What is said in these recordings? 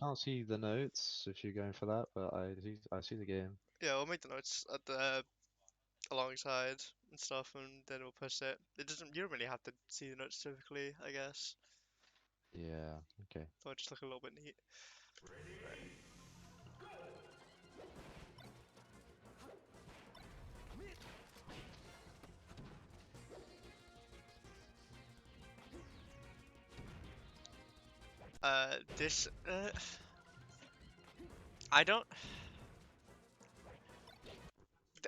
can't see the notes if you're going for that, but I see the game. Yeah, we'll make the notes at the alongside and stuff, and then we'll post it. It doesn't. You don't really have to see the notes typically, I guess. Yeah. Okay. They'll just look a little bit neat. This. I don't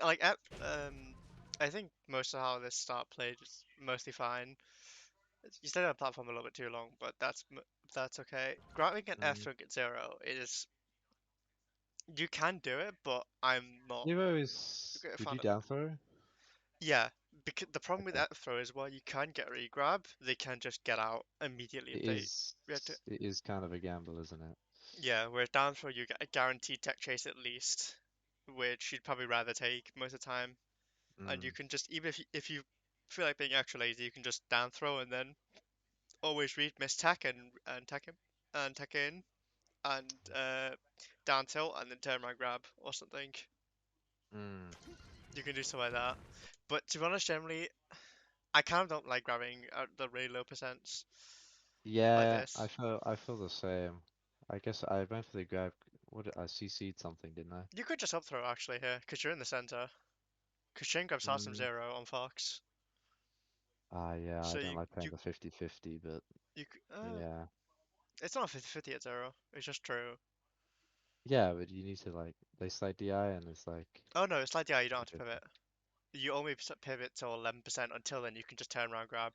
like. I think most of how this start played is mostly fine. You stayed on the platform a little bit too long, but that's okay. Grabbing an F Mm. throw at zero is you can do it, but I'm not You've always a would fan you of it. down throw? Yeah, because the problem with Okay. F throw is while you can get regrab, they can just get out immediately if It they is react to it. it is kind of a gamble, isn't it? Yeah, whereas down throw you get a guaranteed tech chase at least, which you'd probably rather take most of the time. And you Mm. can just even if you feel like being extra lazy, you can just down throw and then always read miss tech and tech him and tech in and down tilt and then turn around grab or something. Mm. You can do stuff like that. But to be honest, generally, I kind of don't like grabbing at the really low percents like Yeah, I this. feel I feel the same. I guess I went for the grab. What I CC'd something, didn't I? You could just up throw actually here, because you're in the center. Because chain grab starts from Mm. zero on Fox. Yeah, I So don't like playing you the 50-50, but you yeah. it's not 50-50 at zero. It's just true. Yeah, but you need to like they slide DI and it's like Oh no, it's like yeah, you don't have to 50-50. pivot. You only pivot till 11%. Until then, you can just turn around grab.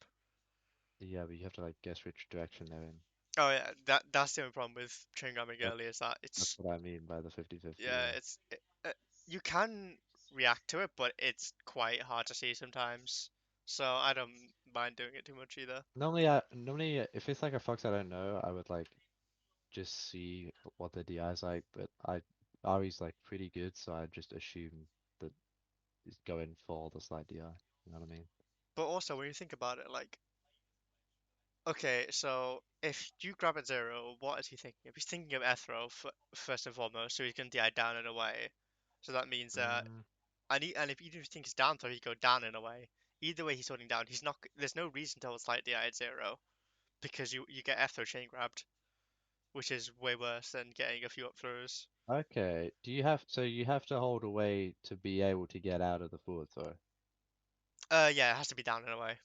Yeah, but you have to like guess which direction they're in. Oh yeah, that's the only problem with chain grabbing That, early is that that's it's what I mean by the 50-50, yeah, yeah. you can react to it, but it's quite hard to see sometimes. So I don't mind doing it too much either. Normally if it's like a fox I don't know, I would like just see what the DI is like, but Ari's like pretty good, so I just assume that he's going for the slide DI. You know what I mean? But also, when you think about it, like, okay, so if you grab at zero, what is he thinking? If he's thinking of Ethro first and foremost, so he can DI down and away. So that means that, Mm, and if even if he thinks down throw, he go down and away. Either way, he's holding down. He's not. There's no reason to hold slight DI at zero because you get Ethro chain grabbed, which is way worse than getting a few up throws. okay. So you have to hold away to be able to get out of the forward throw? Yeah, it has to be down and away,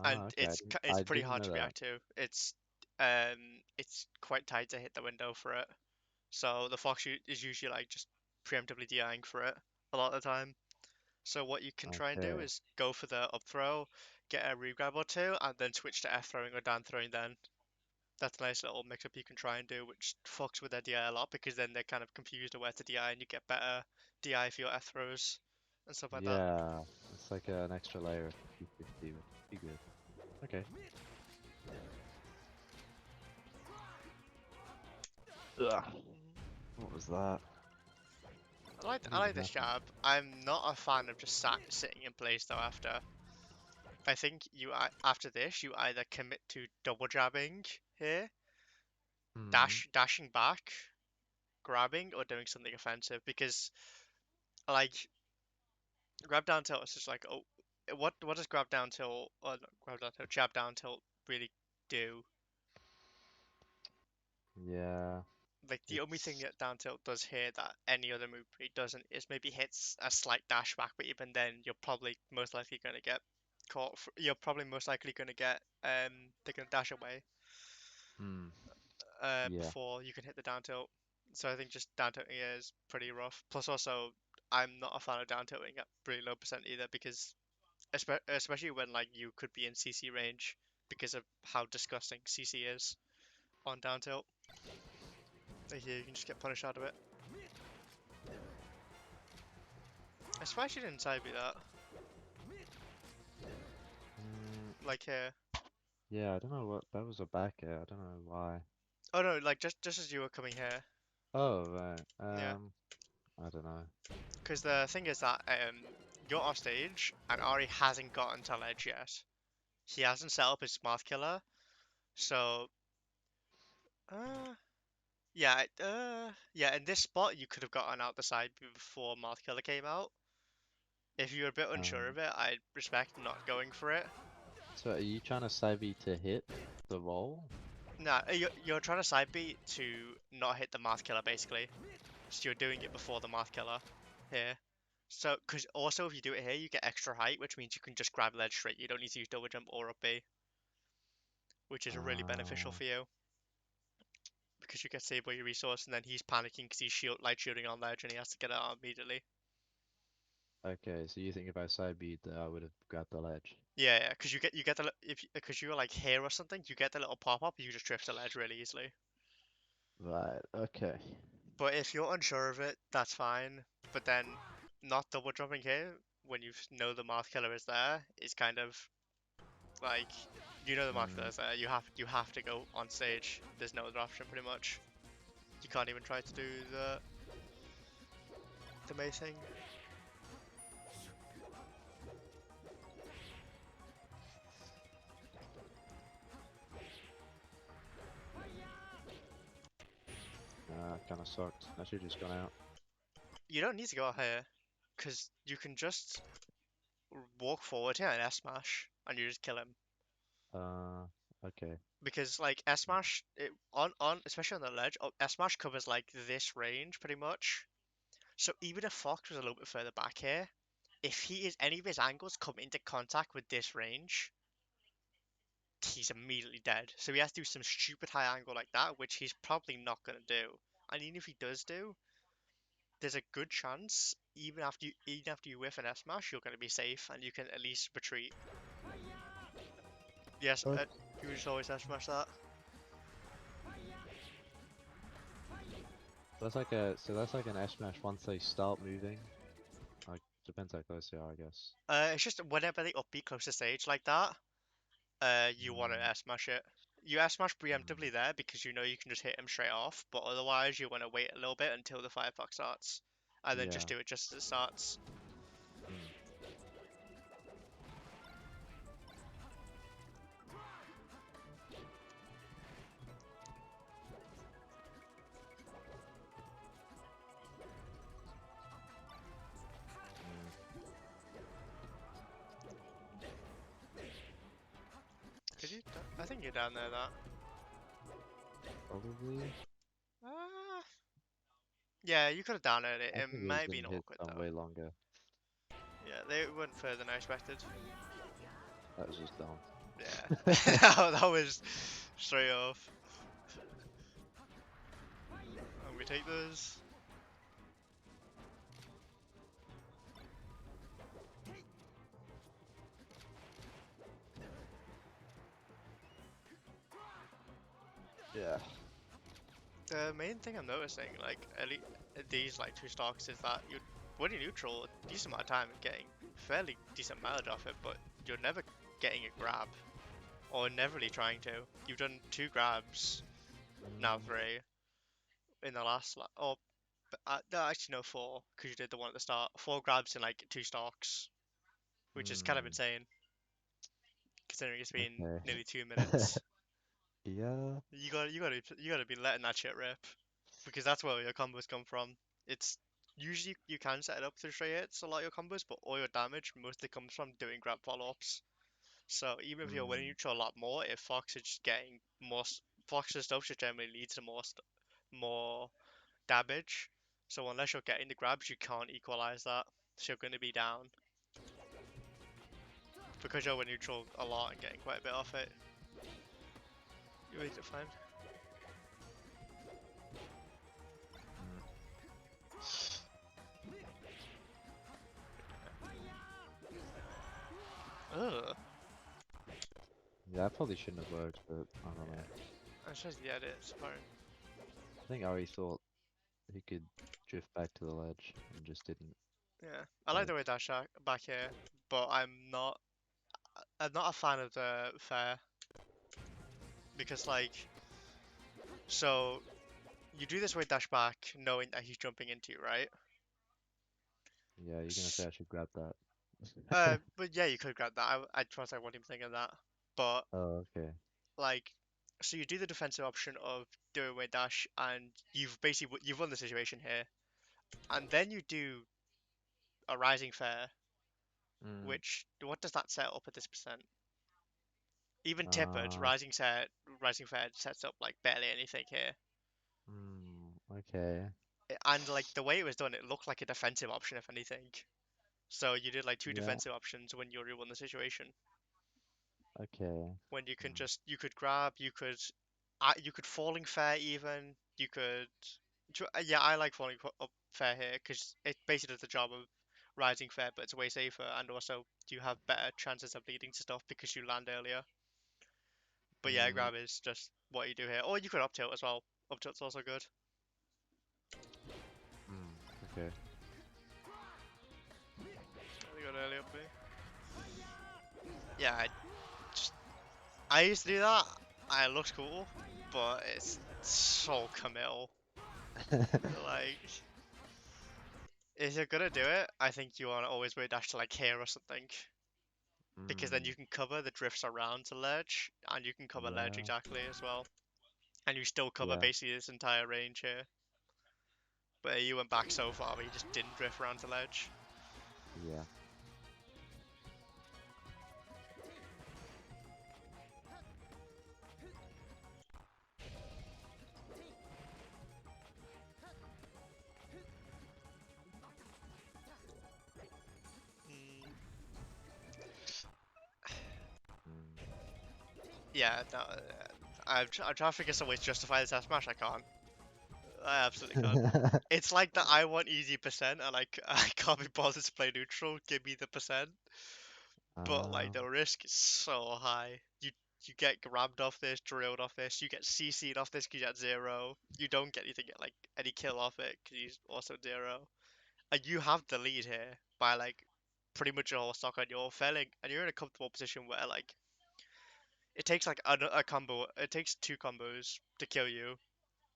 and Ah, okay. it's I pretty didn't hard know to that. react to. It's quite tight to hit the window for it. So the fox is usually like just preemptively DIing for it a lot of the time. So what you can try and do Okay. is go for the up throw, get a regrab or two, and then switch to F throwing or down throwing then. That's a nice little mix up you can try and do, which fucks with their DI a lot because then they're kind of confused of where to DI and you get better DI for your F throws and stuff like that. Yeah, it's like an extra layer of 50-50, which would be good. Okay. Ugh, what was that? What I even like this happened? jab. I'm not a fan of just sitting in place though after. I think after this you either commit to double jabbing here, Hmm. dashing back, grabbing, or doing something offensive because like grab down tilt is just like oh what does grab down tilt or not grab down tilt jab down tilt really do? Yeah, Like the only thing it's that down tilt does here that any other move really doesn't is maybe hits a slight dash back, but even then you're probably most likely going to get caught. You're probably most likely going to get they're going to dash away hmm. Yeah. before you can hit the down tilt. So I think just down tilting is pretty rough. Plus also I'm not a fan of down tilting at pretty low percent either because especially when like you could be in CC range because of how disgusting CC is on down tilt. Like here you can just get punished out of it. I swear she didn't side me that. Mm, Like here. yeah, I don't know what that was a back air. I don't know why. Oh no, like just as you were coming here. Oh, right. Yeah. I don't know. Because the thing is that you're off stage and Ari hasn't gotten to ledge yet. He hasn't set up his smart killer. So uh Yeah, yeah. In this spot, you could have gotten out the side before Mouth Killer came out. If you were a bit unsure Um, of it, I'd respect not going for it. so are you trying to save me to hit the roll? Nah, you're trying to side beat to not hit the Mouth Killer, basically. So you're doing it before the Mouth Killer here. So, because also if you do it here, you get extra height, which means you can just grab ledge straight. You don't need to use double jump or up B, which is really beneficial Uh, for you because you get saved by your resource, and then he's panicking because he's light shooting on ledge and he has to get it out immediately. okay, so you think if I side beat that I would have grabbed the ledge? Yeah, yeah, because you get the if because you're like here or something, you get the little pop up, you just drift the ledge really easily. Right, okay. But if you're unsure of it, that's fine. But then not double jumping here when you know the Moth Killer is there is kind of like you know the Moth Mm, Killer's there. You have to go on stage. There's no other option pretty much. You can't even try to do the May thing. kinda sucked. I should've just gone out. You don't need to go out here because you can just walk forward here and S smash and you just kill him. Uh, okay. Because like S smash on especially on the ledge, S smash covers like this range pretty much. So even if Fox was a little bit further back here, if he is any of his angles come into contact with this range, he's immediately dead. So he has to do some stupid high angle like that, which he's probably not gonna do. And even if he does do, there's a good chance even after you whiff an S smash, you're gonna be safe and you can at least retreat. Yes, Okay. you just always S smash that. That's like an S smash once they start moving. Like depends how close they are, I guess. It's just whenever they upbeat close to stage like that, you want to Mm, S smash it. You S smash mm, preemptively there because you know you can just hit him straight off, but otherwise you want to wait a little bit until the Firefox starts, and then just yeah. do it just as it starts. Mm, mm, Could you? I think you're down there. That. probably. Ah, yeah, you could have down it. I It think these might have been didn't hit awkward some though. way longer. Yeah, they went further than I expected. That was just dumb. Yeah, that was straight off. And we take those. Yeah. The main thing I'm noticing, like at least these like two stocks, is that you when you're neutral, a decent amount of time and getting fairly decent mileage off it, but you're never getting a grab or never really trying to. You've done two grabs, now Mm, three in the last or no, actually no four because you did the one at the start. Four grabs in like two stocks, which is kind of mm, insane considering it's been okay. nearly 2 minutes. Yeah. You gotta be letting that shit rip. Because that's where your combos come from. It's usually you can set it up to straight hits a lot of your combos, but all your damage mostly comes from doing grab follow-ups. So even if you're winning Mm, neutral a lot more, if Fox is just getting more, Fox's stuff just generally leads to more damage. So unless you're getting the grabs, you can't equalize that. So you're going to be down because you're winning neutral a lot and getting quite a bit off it. You make it fine. mm. Ugh. Yeah, that probably shouldn't have worked, but I don't know. Yeah. That's just the edits part. I think Ari thought he could drift back to the ledge and just didn't. Yeah. I like Like, the way dash back here, but I'm not a fan of the fair because like so you do this way dash back knowing that he's jumping into you, right? yeah, you're gonna say S- I should grab that. but yeah, you could grab that. I trust I wouldn't even think of that. But Oh, okay. like So you do the defensive option of doing away dash, and you've won the situation here, and then you do a rising fair, Mm. which what does that set up at this percent? Even Tippett, Uh, rising fair sets up like barely anything here. okay. And like the way it was done, it looked like a defensive option if anything. So you did like two Yeah. defensive options when you won the situation. Okay. When you can Mm. you could grab, you could falling fair even. You could, yeah, I like falling up fair here because it basically does the job of rising fair, but it's way safer, and also you have better chances of leading to stuff because you land earlier. But yeah, Mm. grab is just what you do here, or you could up tilt as well. Up tilt's also good. Mm. Okay. Really good early up B. Yeah, just I used to do that. And it looks cool, but it's so committal. Like, if you're gonna do it, I think you want to always wait dash to like here or something, because then Mm. you can cover the drifts around to ledge, and you can cover ledge Yeah. exactly as well, and you still cover Yeah. basically this entire range here. But you went back so far, but you just didn't drift around to ledge. Yeah. Mm, Mm. yeah, no, I'm trying to figure some ways to justify this F smash. I can't. I absolutely can't. It's like the I want easy percent, and I can't be bothered to play neutral. Give me the percent. But like Ah. the risk is so high. You get grabbed off this, drilled off this. You get CC'd off this because you get zero. You don't get anything like any kill off it because he's also zero. And you have the lead here by like pretty much your whole stock, and you're failing, and you're in a comfortable position where like it takes like a combo. It takes two combos to kill you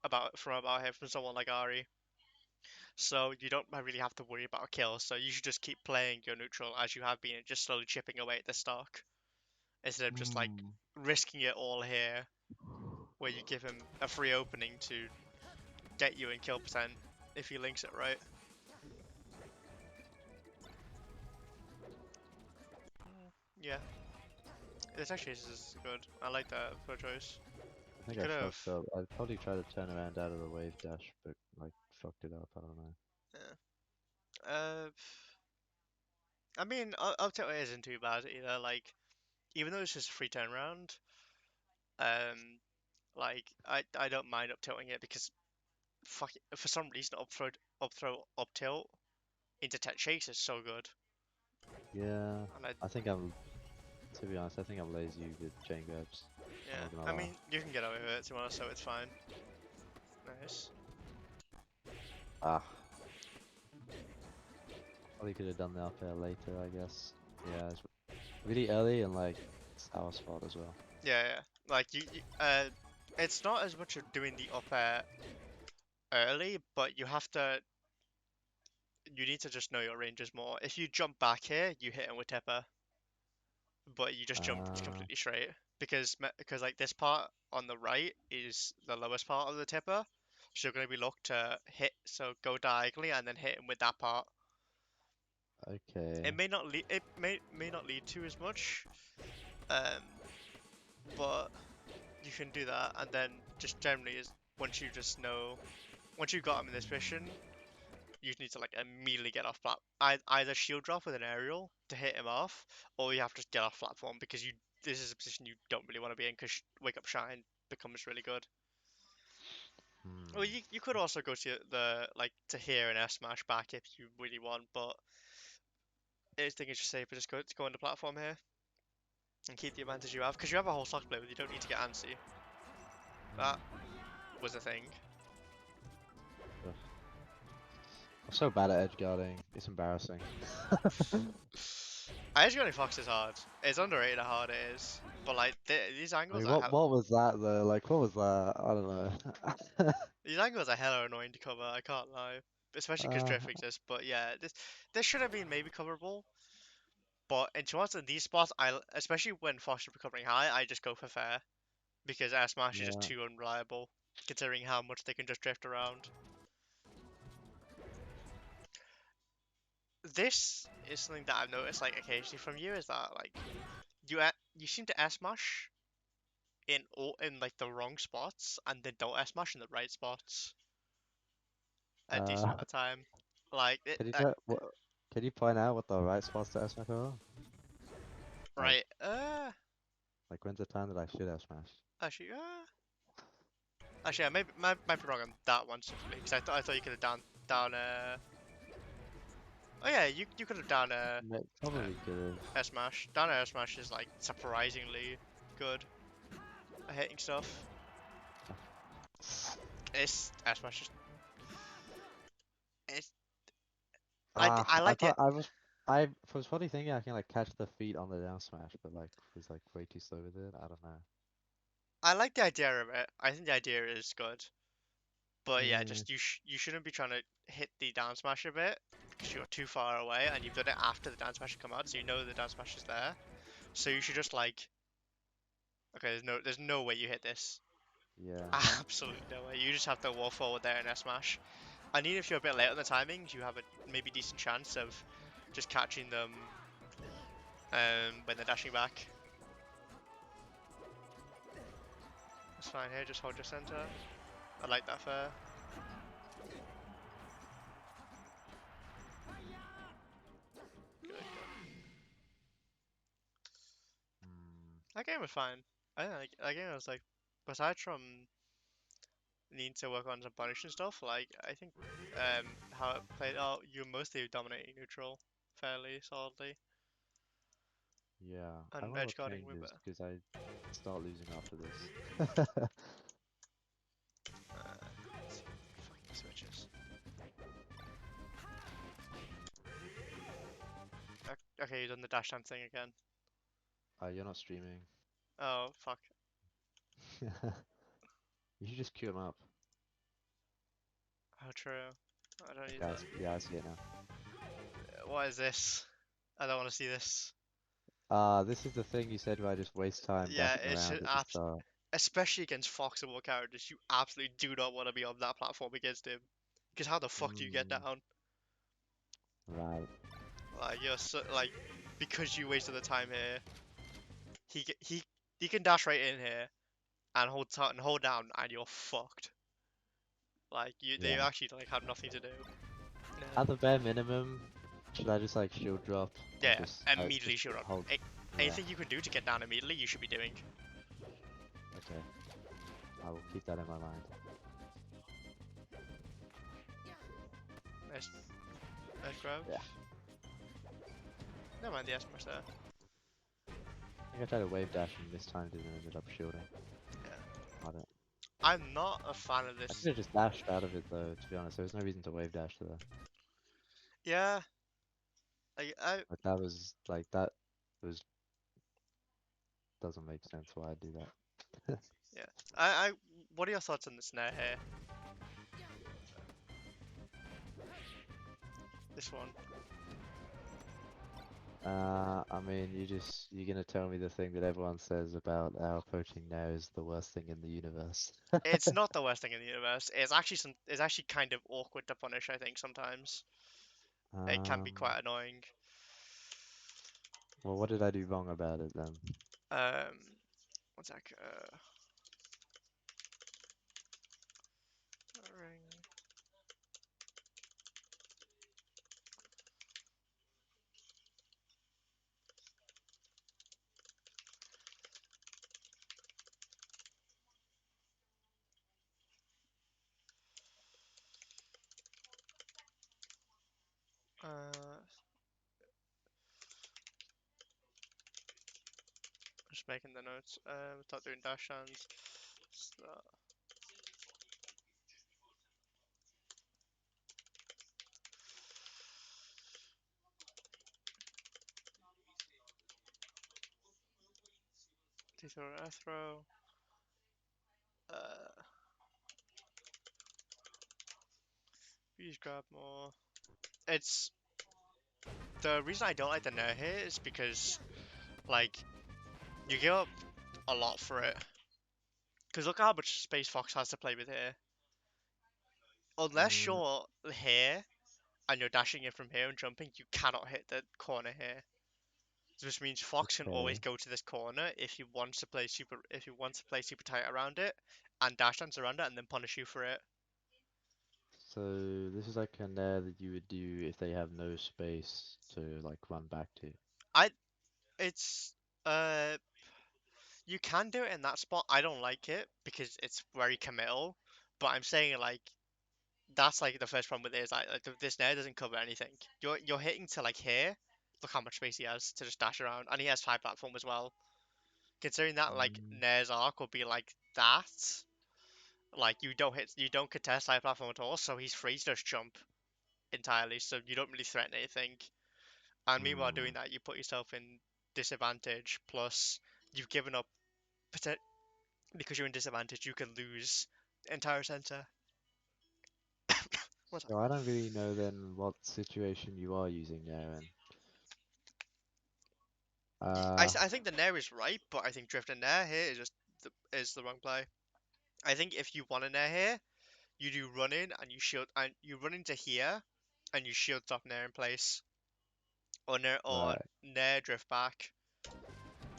about here from someone like Ari. So you don't really have to worry about a kill. So you should just keep playing your neutral as you have been and just slowly chipping away at the stock instead of just like Mm. risking it all here, where you give him a free opening to get you in kill percent if he links it right. Yeah, this actually is good. I like that for choice. I You think I could have, fucked up. I'd probably try to turn around out of the wave dash, but like fucked it up. I don't know. yeah. I mean, up tilt isn't too bad either. Like, even though it's just a free turnaround, um, like I don't mind up tilting it because for some reason up tilt into tech chase is so good. Yeah. And I, I think I'm. To be honest, I think I'm lazy with chain grabs. I'm yeah, not gonna I lie. mean, you can get away with it to be honest, so it's fine. Nice. Ah. Probably could have done the up air later, I guess. Yeah, it's really early and like it's our spot as well. Yeah, yeah. Like it's not as much of doing the up air early, but you need to just know your ranges more. If you jump back here, you hit him with tipper, but you just jump Uh, completely straight because like this part on the right is the lowest part of the tipper, so you're going to be looked to hit. So go diagonally and then hit him with that part. okay. It may not lead to as much, um, but you can do that, and then just generally is once you just know once you've got him in this position, you need to like immediately get off either shield drop with an aerial to hit him off, or you have to just get off platform because you this is a position you don't really want to be in because wake up shine becomes really good. Well, Hmm. you could also go to the like to here and F smash back if you really want, but I think it's just safer just go on the platform here and keep the advantage you have because you have a whole stock play with you don't need to get antsy. That was a thing. Ugh. I'm so bad at edge guarding. It's embarrassing. Edgeguarding Fox is hard. It's underrated how hard it is. But like these I angles mean, are what was that though? Like, what was that? I don't know. these angles are hella annoying to cover. I can't lie, especially because uh, drift exists. But yeah, this should have been maybe coverable. But in towards in these spots, I especially when Fox is recovering high, I just go for fair because Air Smash is just Yeah. too unreliable, considering how much they can just drift around. This is something that I've noticed like occasionally from you is that like you seem to Air Smash in like the wrong spots and then don't Air Smash in the right spots a decent Uh, amount of time. Like it, can you tell what? Can you point out what the right spots to smash are? Like, right? when's the time that I should have smashed? Actually, actually, I might be wrong on that one specifically because I thought you could have down oh yeah, you could have down Probably could Air Smash. Down Air Smash is like surprisingly good at hitting stuff. have. It's Air Smash is it's I I like the thought I was probably thinking I can like catch the feet on the down smash, but like was like way too slow with it. I don't know. I like the idea of it. I think the idea is good. But yeah, Yeah, just you shouldn't be trying to hit the down smash a bit because you're too far away and you've done it after the down smash has come out, so you know the down smash is there. So you should just like, okay, there's no way you hit this. yeah, Absolutely no way. You just have to walk forward there and S smash. And even if you're a bit late on the timings, you have a maybe decent chance of just catching them when they're dashing back. That's fine here. Just hold your center. I like that fair. Good, good. mm, That game was fine. I think that game was like, besides from need to work on some punish and stuff. Like I think how it played out, you're mostly dominating neutral fairly solidly, yeah. I and wonder edge what guarding way changes better. because I start losing after this. Fucking switches. Okay, you done the dash dance thing again. You're not streaming. Oh fuck. You should just queue him up. How true. I don't use Okay, that. yeah, I see it now. What is this? I don't want to see this. This is the thing you said where I just waste time Yeah, dashing it's around just at the start. especially against Foxable characters. You absolutely do not want to be on that platform against him. Because how the fuck do you get Mm, down? right. Like you're so, like because you wasted the time here. He can dash right in here and hold down and you're fucked. Like they Yeah. actually like have nothing to do. At the bare minimum, should I just like shield drop and Yeah, just immediately just shoot up. hold? Yeah. Anything you can do to get down immediately, you should be doing. Okay. I will keep that in my mind. Nice, nice grab. Yeah. Never mind the S smash there. I think I tried to wave dash and mistimed it and ended up shielding. Yeah, I don't. I'm not a fan of I should this. have just dashed out of it though. To be honest, there was no reason to wave dash there. Yeah, I Like that was like that was doesn't make sense why I do that. yeah I what are your thoughts on the snare here? This one. I mean, you're gonna tell me the thing that everyone says about our approaching now is the worst thing in the universe. It's not the worst thing in the universe. It's actually kind of awkward to punish. I think sometimes it can be Um, quite annoying. well, what did I do wrong about it then? Um, one sec. Ring. 呃 just making the notes. Start doing dash hands. Start. Throw air throw. Uh, use grab more. It's the reason I don't like the nair here is because like you give up a lot for it. Because look how much space Fox has to play with here. Unless Mm, you're here and you're dashing in from here and jumping, you cannot hit the corner here. Which means Fox can always okay. go to this corner if he wants to play super tight around it and dash dance around it and then punish you for it. So this is like a nair that you would do if they have no space to like run back to. I it's uh you can do it in that spot. I don't like it because it's very committal. But I'm saying like that's like the first problem with it is like this nair doesn't cover anything. You're hitting to like here. Look how much space he has to just dash around, and he has high platform as well. Considering that like Mm, Nair's arc will be like that, like you don't contest high platform at all, so he's free to just jump entirely, so you don't really threaten anything. And meanwhile, doing mm. that, you put yourself in disadvantage. Plus, you've given up because you're in disadvantage. You can lose the entire center. What's that? So I don't really know then what situation you are using there in. Uh, I think the Nair is right, but I think Drift and Nair here is just is the wrong play. I think if you want a Nair here, you do run in and you shield and you run into here and you shield stop Nair in place or right. Nair drift back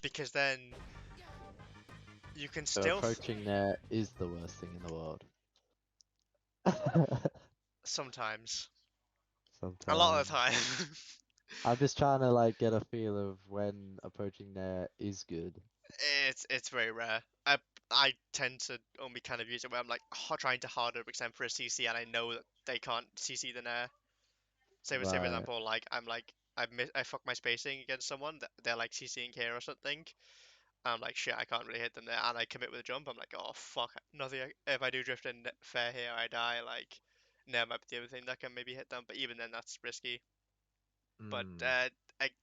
because then you can So still approaching there is the worst thing in the world. sometimes a lot of the Sometimes. time. I'm just trying to like get a feel of when approaching there is good. It's very rare. I tend to only kind of use it where I'm like trying to harder extend for a CC and I know that they can't CC the Nair. Say for Right. example like I'm like I fuck my spacing against someone that they're like CCing here or something. I'm like shit I can't really hit them there and I commit with a jump. I'm like oh fuck nothing. If I do drift in fair here I die like. Nair might be the other thing that can maybe hit them, but even then that's risky. But Mm,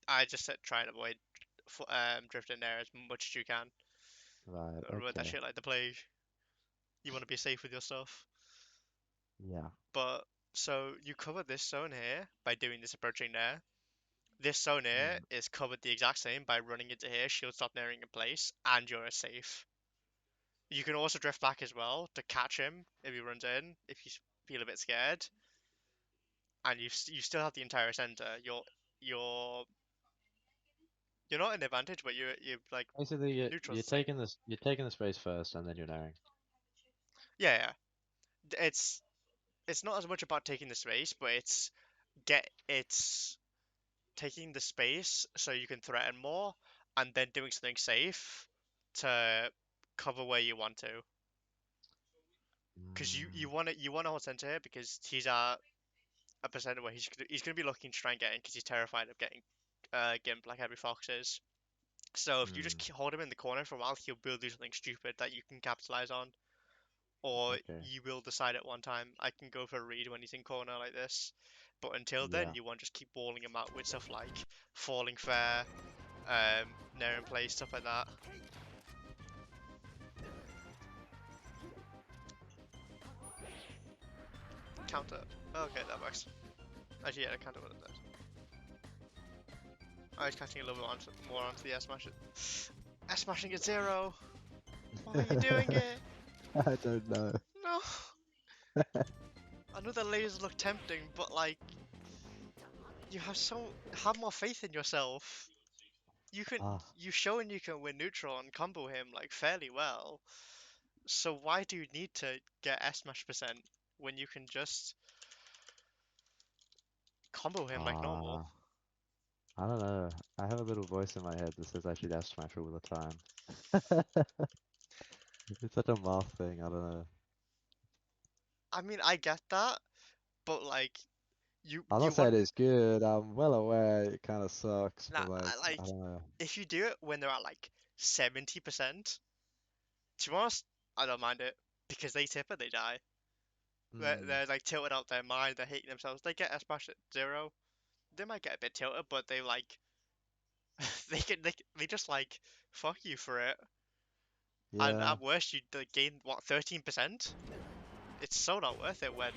I just try and avoid drifting there as much as you can. right. Avoid that Okay. shit like the plague. You want to be safe with your stuff. Yeah. But so you cover this zone here by doing this approaching there. This zone here Mm, is covered the exact same by running into here, shield stop nearing in place, and you're safe. You can also drift back as well to catch him if he runs in, if you feel a bit scared, and you still have the entire center. You're you're not in advantage, but you're like basically, neutral the same. you're taking the space first, and then you're knowing. Yeah, yeah. It's not as much about taking the space, but it's taking the space so you can threaten more, and then doing something safe to cover where you want to. Because Mm, you want to hold center here because he's at a percent where he's gonna be looking to try and get in because he's terrified of getting gimped like every fox is. So if you just mm, hold him in the corner for a while, he'll build do something stupid that you can capitalize on. Or okay. you will decide at one time, I can go for a read when he's in corner like this. But until then, Yeah. you want to just keep walling him out with stuff like falling fair, nair in place, stuff like that. Counter. Okay, that works. Actually, yeah, counter would have done. I was catching a little bit more onto the S smash. S smashing at zero. Why are you doing it? I don't know. No. I know the lasers look tempting, but like you have more faith in yourself. You can Ah, you showing you can win neutral and combo him like fairly well. So why do you need to get S smash percent when you can just combo him like normal? ah. I don't know. I have a little voice in my head that says I should F smash all the time. It's such a math thing. I don't know. I mean, I get that, but like I'm you not saying want it's good. I'm well aware it kind of sucks, but that like, like I don't know. if you do it when they're at like 70%, to be honest, I don't mind it because they tip it, they die. Hmm. They're like tilted out their mind, they're hating themselves. They get a smash at zero. They might get a bit tilted, but they like they just like fuck you for it. And Yeah. at worst, you gain what 13%. It's so not worth it when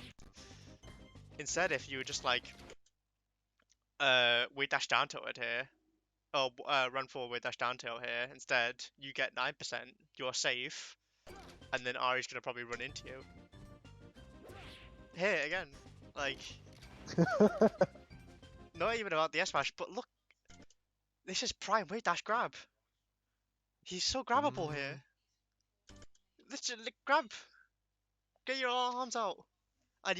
instead if you were just like we dash down tilted here or run forward with dash down tilt here instead you get 9%. You're safe and then Ari's gonna probably run into you. Here again, like not even about the S smash, but look, this is prime way dash grab. He's so grabbable Mm, here. Let's just like, grab, get your arms out, and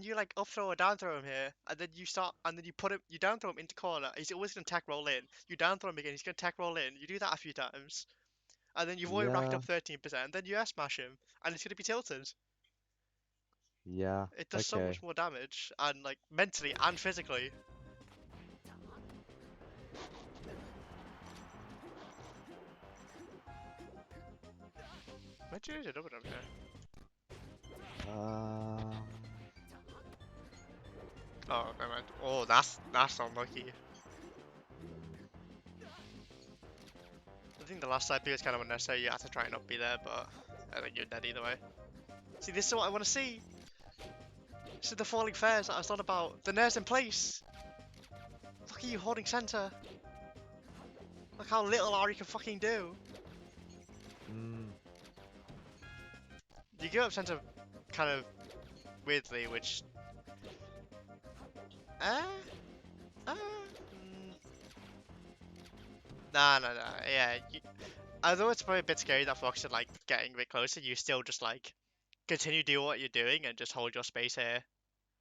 you like up throw or down throw him here, and then you start and then you put him you down throw him into corner. He's always gonna tech roll in. You down throw him again. He's gonna tech roll in. You do that a few times, and then you've already racked yeah, up 13%. Then you S smash him, and it's gonna be tilted. yeah, It does so okay. much more damage, and like mentally and physically. Where'd you use a double jump here? Um, Oh, never mind. Oh, that's unlucky. I think the last side B was kind of unnecessary. You had to try and not be there, but I think you're dead either way. See, this is what I want to see. This is the falling fairs that I was on about. The nair's in place. Look at you holding center. Look how little Ari can fucking do. mm, You go up center kind of weirdly, which... Uh, Nah, nah, nah. Yeah, although it's probably a bit scary that Fox is like getting a bit closer, you still just like continue do what you're doing and just hold your space here.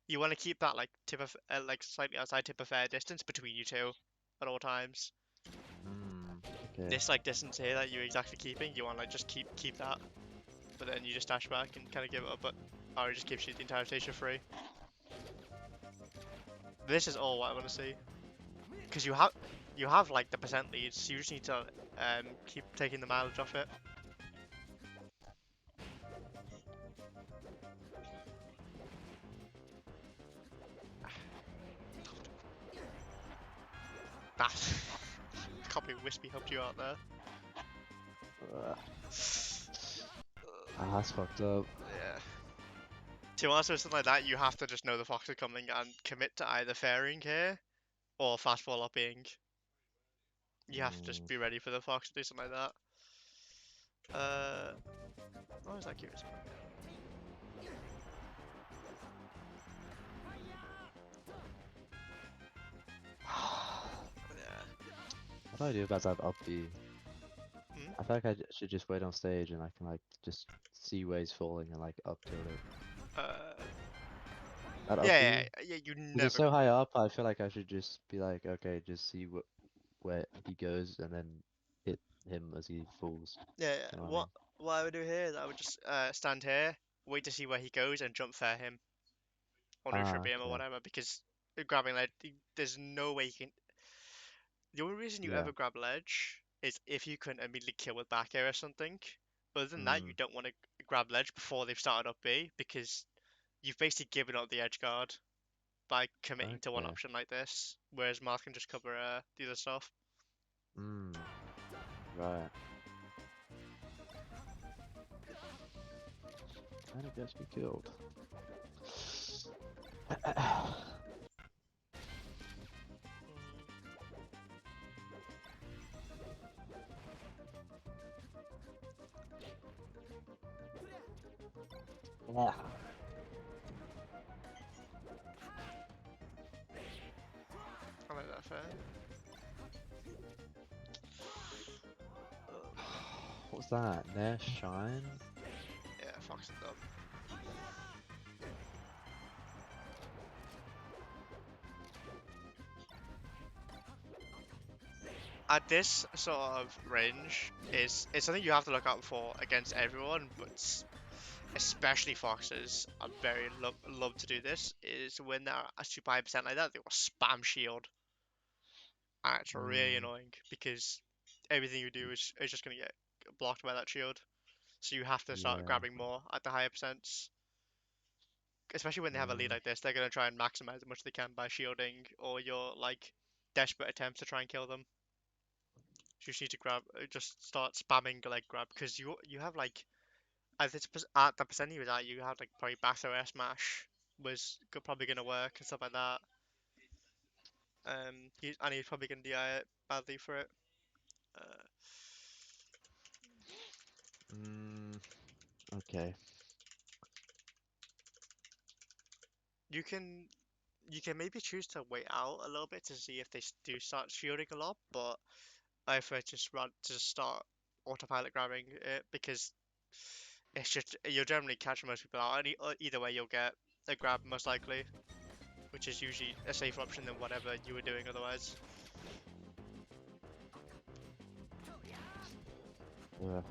You want to keep that like tip of like slightly outside tip of fair distance between you two at all times. okay. This like distance here that you're exactly keeping, you want to like just keep that, but then you just dash back and kind of give it up. But Ari just keeps you the entire station free. This is all what I want to see because you have like the percent leads. So you just need to keep taking the mileage off it. That copy Wispy helped you out there. Uh, that's fucked up. Yeah. To answer something like that, you have to just know the fox is coming and commit to either fairing here or fast fall upping. You have to just Mm, be ready for the fox to do something like that. What was that curious about? Yeah. what do I do about that up B? Hmm? I feel like should just wait on stage and I can like just see where he's falling and like up tilt it. Uh, That up yeah, yeah, B? yeah, you Because it's never. so high up, I feel like I should just be like, okay, just see where he goes and then hit him as he falls. Yeah, yeah. You know what I What mean? what I would do here is I would just stand here, wait to see where he goes, and jump fair him or neutral Ah, beam or okay. whatever. Because grabbing ledge, there's no way you can. The only reason you Yeah. ever grab ledge is if you can immediately kill with back air or something. Other than that, you Mm, don't want to grab ledge before they've started up B because you've basically given up the edge guard by committing to one okay. option like this, whereas Marth can just cover the other stuff. Mm, right. And it gets me killed. Yeah. I like that fair. What's that? Nair Shine? Yeah, Fox is dumb. At this sort of range, it's something you have to look out for against everyone, but especially foxes are very love to do this. Is when they're at super high percent like that, they will spam shield, and it's really Mm, annoying because everything you do is just gonna get blocked by that shield. So you have to start yeah. grabbing more at the higher percents, especially when they have a lead Mm, like this. They're gonna try and maximize as much as they can by shielding or your like desperate attempts to try and kill them. So you just need to grab, just start spamming leg grab because you have like at the percent he was at, you had like probably back throw air smash was probably gonna work and stuff like that. And he's probably gonna DI it badly for it. Uh, mm, Okay. You can you can maybe choose to wait out a little bit to see if they do start shielding a lot, but I prefer just run to just start autopilot grabbing it because it's just you'll generally catch most people out. Either way, you'll get a grab most likely, which is usually a safer option than whatever you were doing otherwise. Yeah.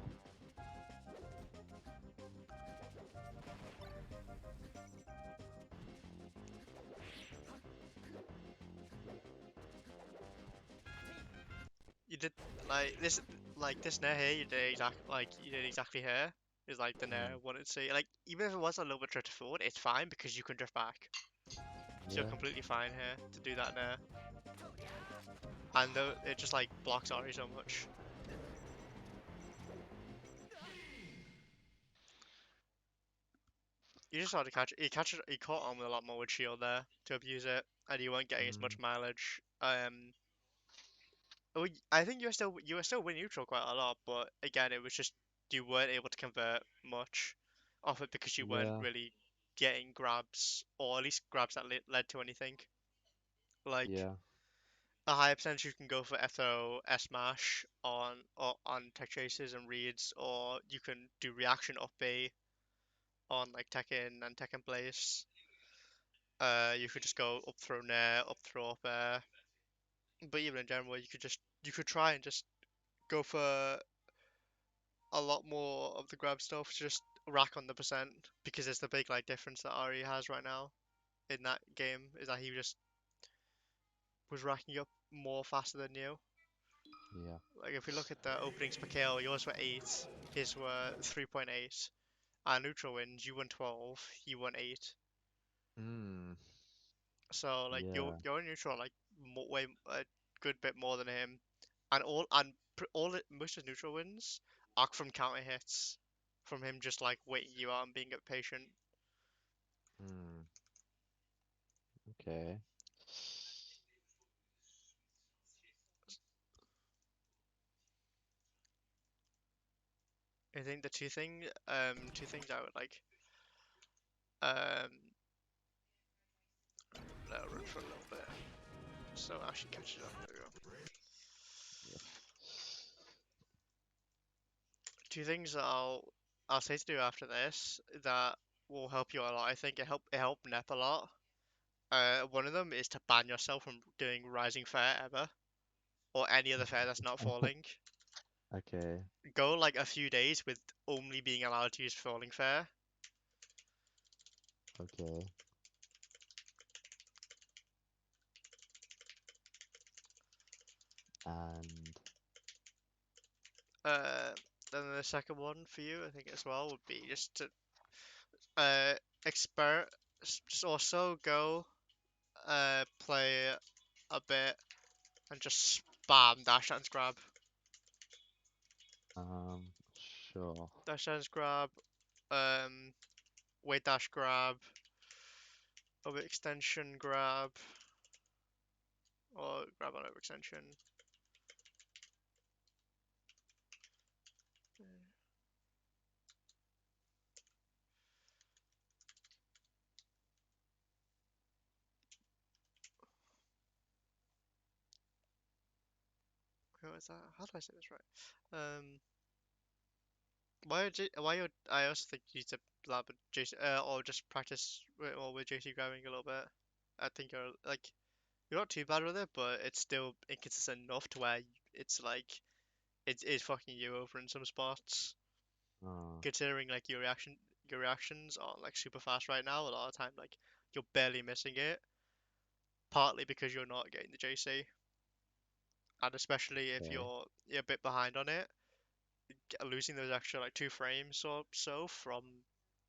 You did like this, nair here. You did exactly here. Is like the nair Mm. I wanted to see. Like even if it was a little bit drifted forward, it's fine because you can drift back. So you're Yeah. completely fine here to do that nair. And though it just like blocks Ari so much. You just have to catch it. You caught on with a lot more with shield there to abuse it, and you weren't getting as Mm. much mileage. I think you were still win neutral quite a lot, but again, it was just you weren't able to convert much off it because you weren't Yeah. really getting grabs, or at least grabs that led to anything. Like Yeah. a higher percentage you can go for FO smash on tech chases and reads, or you can do reaction up B on like Tekken and Tekken place. You could just go up throw nair, up throw up air. But even in general, you could try and just go for a lot more of the grab stuff, just rack on the percent because it's the big like difference that Ari has right now in that game is that he just was racking up more faster than you. Yeah. Like if we look at the openings per kill, yours were 8, his were 3.8. Our neutral wins, you won 12, he won 8. Mm. So like Yeah. you're neutral like way a good bit more than him, and most of his neutral wins are from counter hits, from him just like waiting you out and being a bit patient. Mm. Okay. I think the two things I would like, um, let it run for a little bit, so it actually catches up. There we go. Yeah. Two things that I'll say to do after this that will help you a lot. I think it helped Nep a lot. One of them is to ban yourself from doing Rising Fair ever, or any other fair that's not falling. Okay. Go like a few days with only being allowed to use falling fair. Okay. And Uh, then the second one for you, I think as well, would be just to uh exper just also go play a bit and just spam dash dance grab, sure. dash dance grab, um weight dash grab, overextension grab, or grab on overextension. What is that? How do I say this right? Why you I also think you need to lab with JC or just practice with JC grabbing a little bit. I think you're not too bad with it, but it's still inconsistent enough to where it's like it's fucking you over in some spots. Uh, Considering like your reactions are like super fast right now, a lot of time like you're barely missing it, partly because you're not getting the JC, and especially if okay. you're a bit behind on it, losing those extra like 2 frames or so from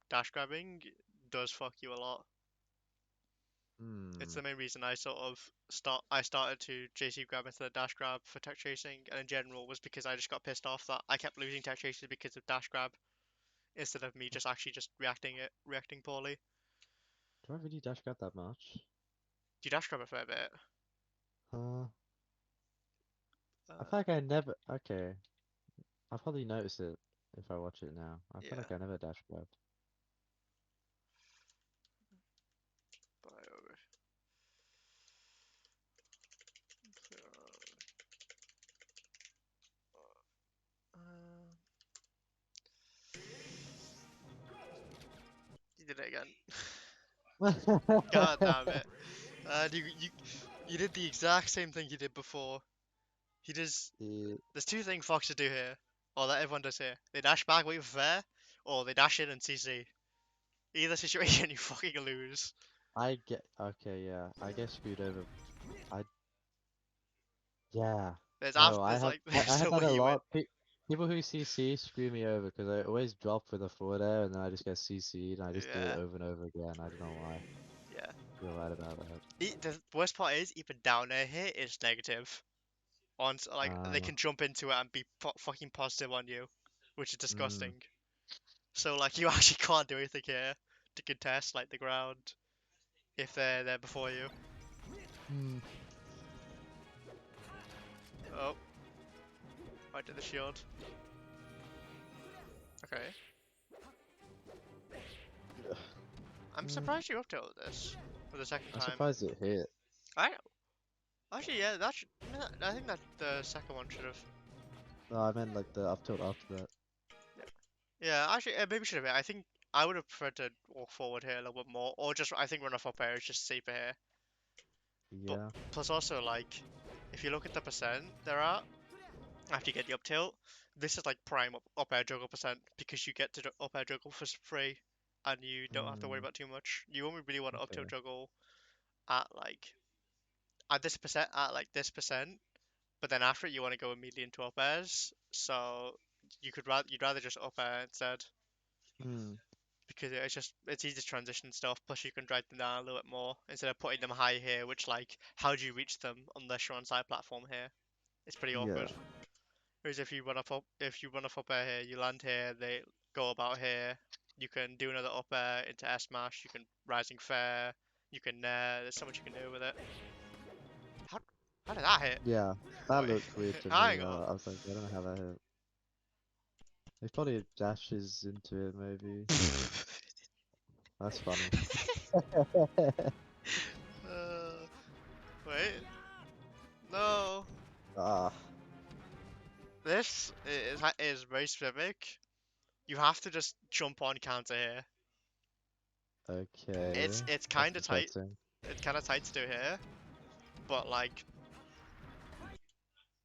dash grabbing does fuck you a lot. It's Hmm. the main reason I started to JC grab instead of dash grab for tech chasing, and in general was because I just got pissed off that I kept losing tech chases because of dash grab instead of me just actually just reacting poorly. Do I really dash grab that much? Do you dash grab a fair bit? Uh, I feel Uh, like I never. Okay. I probably noticed it. if I watch it now. I feel Yeah. like I never dash grabbed. Biography. Uh, you did it again. God damn it. You did the exact same thing you did before. He does. Yeah, There's two things Foxes do here, or that everyone does here. They dash back, wait for fair, or they dash in and CC. Either situation, you fucking lose. I get okay, yeah. I get screwed over. I yeah. No, There's like I there's have no that way a you win. lot. People who CC screw me over because I always drop with a forward air and then I just get CC'd and I just do it Yeah, over and over again. I don't know why. yeah. You're right about that. The worst part is even down air here is negative. Like they Uh, can jump into it and be fucking positive on you, which is mm, disgusting. So like you actually can't do anything here to contest like the ground if they're there before you. mm. Oh, right to the shield. Okay. I'm Mm. surprised you're up to all this for the second I'm time. surprised it hit. I actually yeah that should I think that the second one should have No, I meant like the up tilt after that. yeah actually maybe should have. I think I would have preferred to walk forward here a little bit more or just I think run off up air is just safer here. But Yeah. plus also like if you look at the percent there are after you get the up tilt, this is like prime up air juggle percent because you get to up air juggle for free and you don't have to worry Mm, about too much. You only really want to up tilt okay. juggle at like this percent, but then after it you want to go immediately into up airs. So you'd rather just up air instead Hmm. because it's easy to transition stuff. Plus you can drag them down a little bit more instead of putting them high here, which like how do you reach them unless you're on side platform here? It's pretty Yeah. awkward. Whereas if you run off up air here, you land here, they go about here. You can do another up air into air smash. You can rising fair. You can nair. There's so much you can do with it. How how did that hit? Yeah. That Wait, looked weird to me. hang on. I was like, I don't know how that hit. He probably dashes into it, maybe. That's funny. uh, wait, no. Ah, This is very specific. You have to just jump on counter here. okay. It's That's kind of tight. interesting. It's kind of tight to do here, but like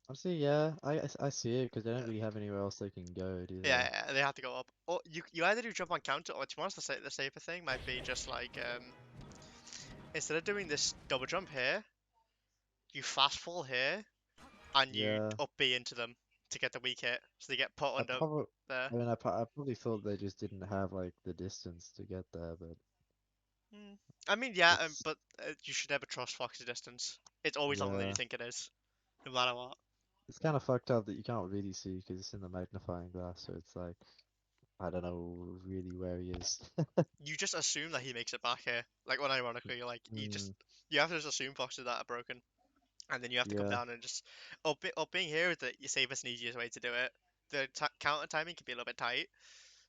Honestly, yeah, I see it because they don't uh, really have anywhere else they can go, do yeah, they? yeah, they have to go up. Or you either do jump on counter, or to be honest, the safer thing might be just like instead of doing this double jump here, you fast fall here and you Yeah. up B into them to get the weak hit, so they get put I under probably, there. I probably thought they just didn't have like the distance to get there, but Hmm. I mean, yeah, it's but you should never trust Fox's distance. It's always longer than you yeah, think it is, no matter what. it's kind of fucked up that you can't really see because it's in the magnifying glass, so it's like I don't know really where he is. You just assume that he makes it back here. Like, unironically, like Hmm. you have to just assume Foxes that are broken. And then you have to come Yeah, down and just upping here is the safest and easiest way to do it. The counter timing can be a little bit tight,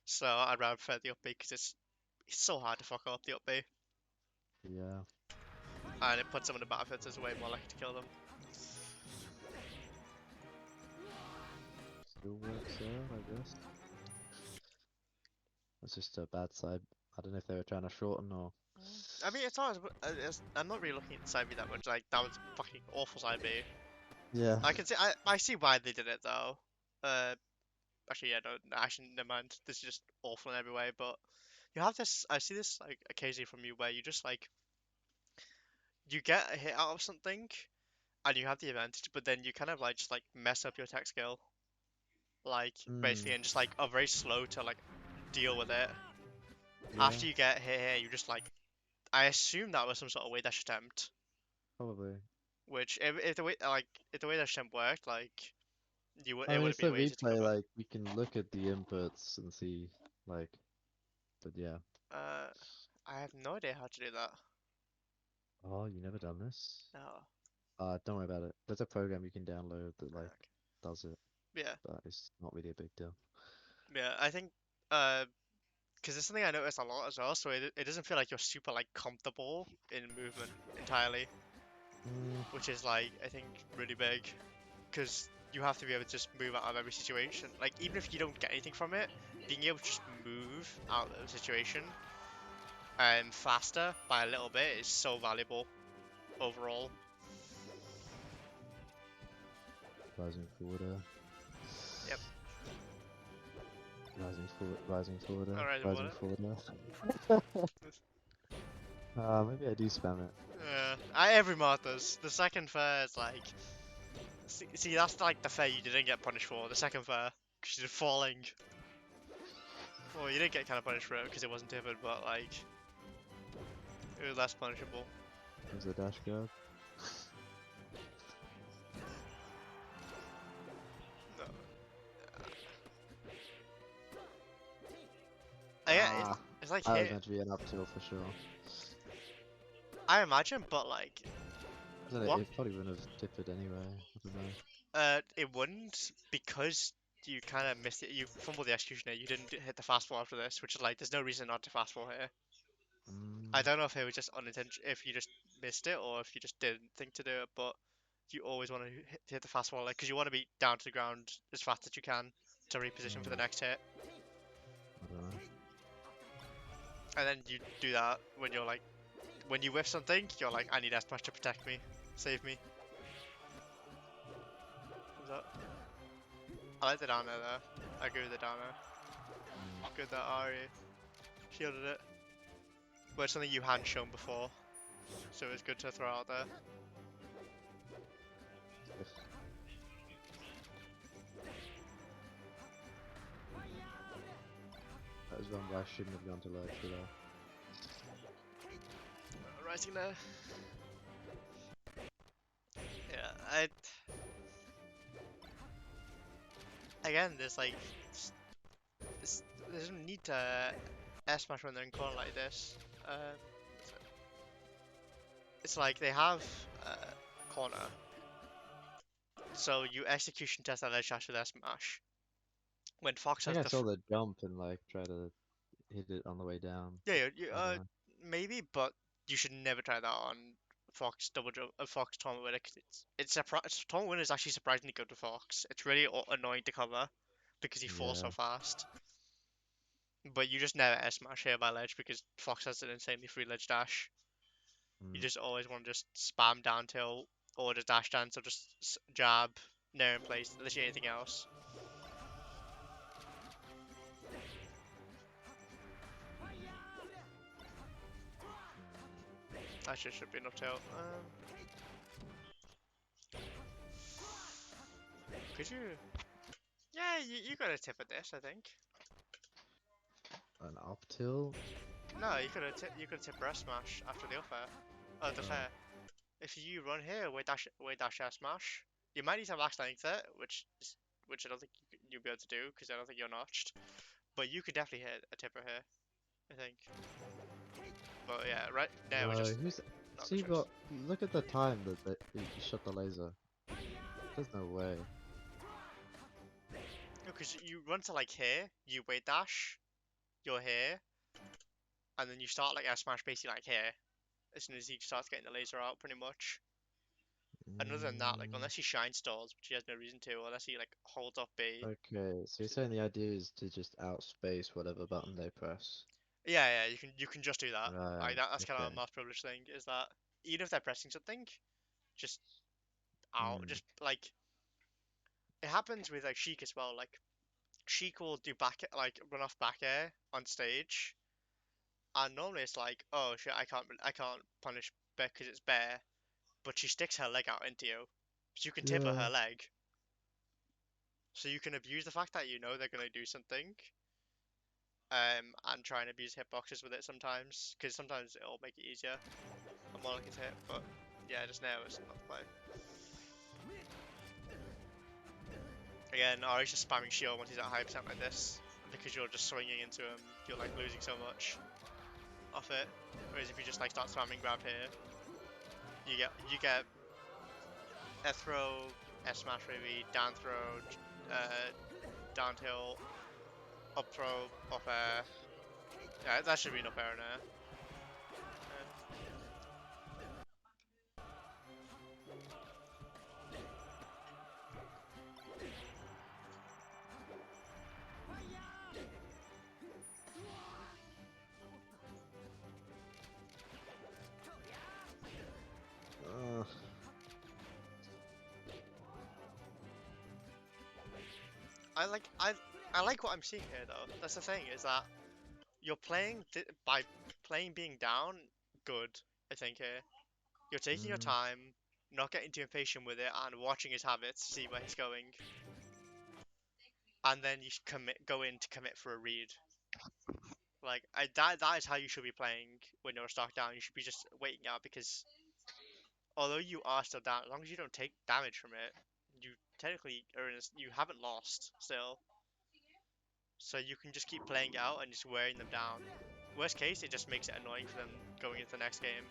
so I'd rather prefer the up B because it's so hard to fuck up the up B, yeah. and it puts them on the battlefield, so it's way more likely to kill them. Still works out, I guess. It's just a bad side. I don't know if they were trying to shorten or. I mean, it's not. I'm not really looking at side B that much. Like that was fucking awful side B. Yeah. I see why they did it though. Uh, actually, yeah, no, actually, never mind. This is just awful in every way. But you have this. I see this like occasionally from you where you just like you get a hit out of something and you have the advantage, but then you kind of like just like mess up your tech skill, like basically, Hmm. and just like are very slow to like deal with it. Yeah. After you get hit here, you just like I assume that was some sort of way dash attempt, Probably. which if the way dash attempt worked, like I it mean, would have it's been the way easier to replay. cover. Like we can look at the inputs and see, like, but yeah. Uh, I have no idea how to do that. Oh, you never done this? No. Don't worry about it. There's a program you can download that like Okay. does it, Yeah. but it's not really a big deal. Yeah, I think because it's something I noticed a lot as well. So it doesn't feel like you're super like comfortable in movement entirely, Mm, which is like I think really big because you have to be able to just move out of every situation. Like even if you don't get anything from it, being able to just move out of the situation faster by a little bit is so valuable overall. rising forwarder, Yep. rising forwarder, All right, rising what? forwarder. Maybe I do spam it. Every mod does. The second fair is like, see, that's like the fair you didn't get punished for. The second fair, because you're falling. Well, you did get kind of punished for it because it wasn't tipped, but like, it was less punishable. There's the dash guard. No. Yeah, Ah, it's like that was here. meant to be an up tilt for sure. I imagine, but like, I don't know, what? it probably wouldn't have tipped it anyway. I don't know. It wouldn't because you kind of missed it. You fumbled the executioner. You didn't hit the fastball after this, which is like, there's no reason not to fastball here. I Mm, don't know if it was just unintentional, if you just missed it, or if you just didn't think to do it. But you always want to hit the fastball, like, because you want to be down to the ground as fast as you can to reposition for the next hit. I don't know. And then you do that when you're like, when you whiff something, you're like, I need S smash to protect me, save me. What's that? I like the down air there. I agree with the down air. Good that Ari shielded it. But it's something you hadn't shown before, so it's good to throw out there. If that was one where I shouldn't have gone to ledge, should I? Rising there. Yeah, I. Again, there's like. There's no need to S smash when they're in corner like this. Um, it's like they have corner, so you execution test that edge dash with S smash. When Fox I has think I the saw the jump and like try to hit it on the way down, yeah, but I don't know. maybe, but you should never try that on Fox double jump, Fox tournament winner. 'Cause tournament winner is actually surprisingly good to Fox. It's really annoying to cover because he falls Yeah. so fast. But you just never S smash here by ledge because Fox has an insanely free ledge dash. You Mm. just always want to just spam down tilt or just dash dance or just jab, nair in place, literally anything else. Actually, should be enough tilt. Could you? Yeah, you got a tip at this, I think. An up tilt? No, you could tip breast smash after the upper. Oh, the Oh. fair. If you run here with dash air smash, you might need to max length it, which I don't think you'll be able to do because I don't think you're notched. But you could definitely hit a tipper here, I think. But yeah, right now we're No, just who's... not the See, choice. but look at the time that he shot the laser. There's no way. No, because you run to like here, you wait dash, you're here, and then you start like air smash basically like here. As soon as he starts getting the laser out, pretty much. And other than that, like Mm, unless he shine stalls, which he has no reason to, or unless he like holds off B. okay, so you're saying the idea is to just outspace whatever button they press. Yeah, yeah, you can just do that. Right, Like that's kind of okay. a mass privilege thing. Is that even if they're pressing something, just out, Mm, just like it happens with like Sheik as well. Like Sheik will do like run off back air on stage, and normally it's like, oh shit, I can't punish Bear because it's Bear, but she sticks her leg out into you, so you can tip yeah. her leg, so you can abuse the fact that you know they're gonna do something, and try and abuse hitboxes with it sometimes, because sometimes it'll make it easier. I'm more likely to hit, but yeah, just now it's not the play. Again, Ari's just spamming shield once he's at high percent like this, because you're just swinging into him, you're like losing so much off it. Whereas if you just like start spamming grab here, you get a throw, S smash maybe, down throw, down tilt, Up throw, up air. Yeah, that should be an up air in air. Uh, I like what I'm seeing here though. That's the thing is that you're playing by playing being down good. I think here you're taking your mm, time, not getting too impatient with it, and watching his habits to see where he's going, and then you go in to commit for a read. That is how you should be playing when you're stock down. You should be just waiting out because although you are still down, as long as you don't take damage from it, you technically are you haven't lost still. So you can just keep playing out and just wearing them down. Worst case, it just makes it annoying for them going into the next game.